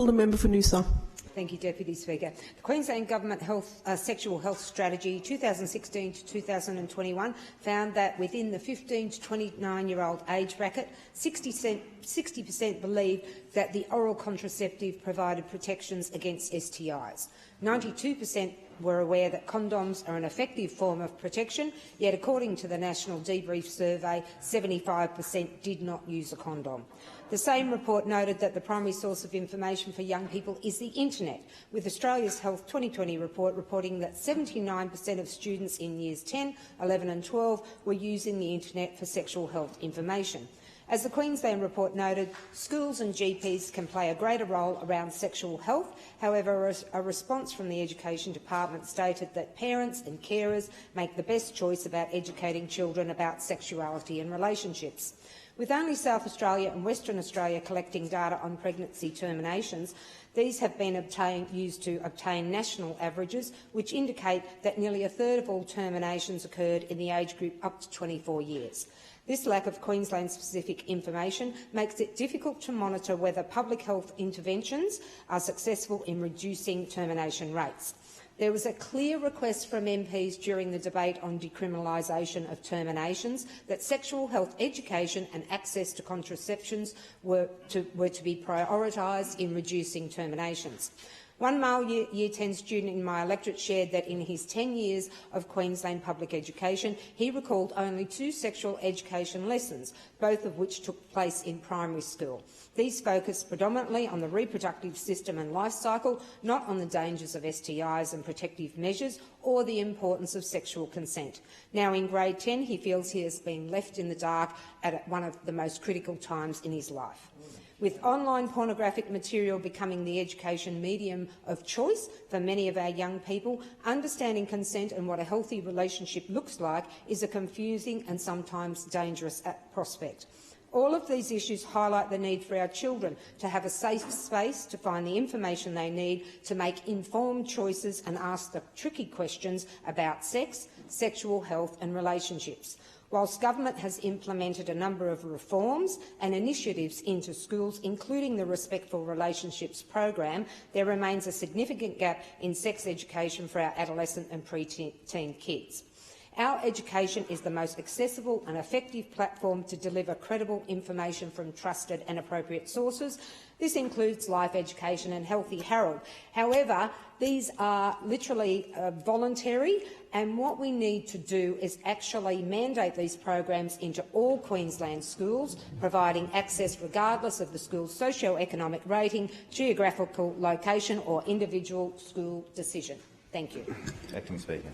The member for Noosa. Thank you, Deputy Speaker. The Queensland Government Sexual Health Strategy 2016 to 2021 found that within the 15 to 29-year-old age bracket, 60% believed that the oral contraceptive provided protections against STIs. 92% were aware that condoms are an effective form of protection, yet according to the National Debrief Survey, 75% did not use a condom. The same report noted that the primary source of information for young people is the internet, with Australia's Health 2020 report reporting that 79% of students in years 10, 11 and 12 were using the internet for sexual health information. As the Queensland report noted, schools and GPs can play a greater role around sexual health. However, a response from the Education Department stated that parents and carers make the best choice about educating children about sexuality and relationships. With only South Australia and Western Australia collecting data on pregnancy terminations, these have been used to obtain national averages, which indicate that nearly a third of all terminations occurred in the age group up to 24 years. This lack of Queensland-specific information makes it difficult to monitor whether public health interventions are successful in reducing termination rates. There was a clear request from MPs during the debate on decriminalisation of terminations that sexual health education and access to contraceptions were to be prioritised in reducing terminations. One male Year 10 student in my electorate shared that in his 10 years of Queensland public education, he recalled only 2 sexual education lessons, both of which took place in primary school. These focused predominantly on the reproductive system and life cycle, not on the dangers of STIs and protective measures or the importance of sexual consent. Now in grade 10, he feels he has been left in the dark at one of the most critical times in his life. With online pornographic material becoming the education medium of choice for many of our young people, understanding consent and what a healthy relationship looks like is a confusing and sometimes dangerous prospect. All of these issues highlight the need for our children to have a safe space to find the information they need to make informed choices and ask the tricky questions about sex, sexual health and relationships. Whilst government has implemented a number of reforms and initiatives into schools, including the Respectful Relationships program, there remains a significant gap in sex education for our adolescent and pre-teen kids. Our education is the most accessible and effective platform to deliver credible information from trusted and appropriate sources. This includes Life Education and Healthy Harold. However, these are literally voluntary, and what we need to do is actually mandate these programs into all Queensland schools, providing access regardless of the school's socio-economic rating, geographical location or individual school decision. Thank you. Acting Speaker.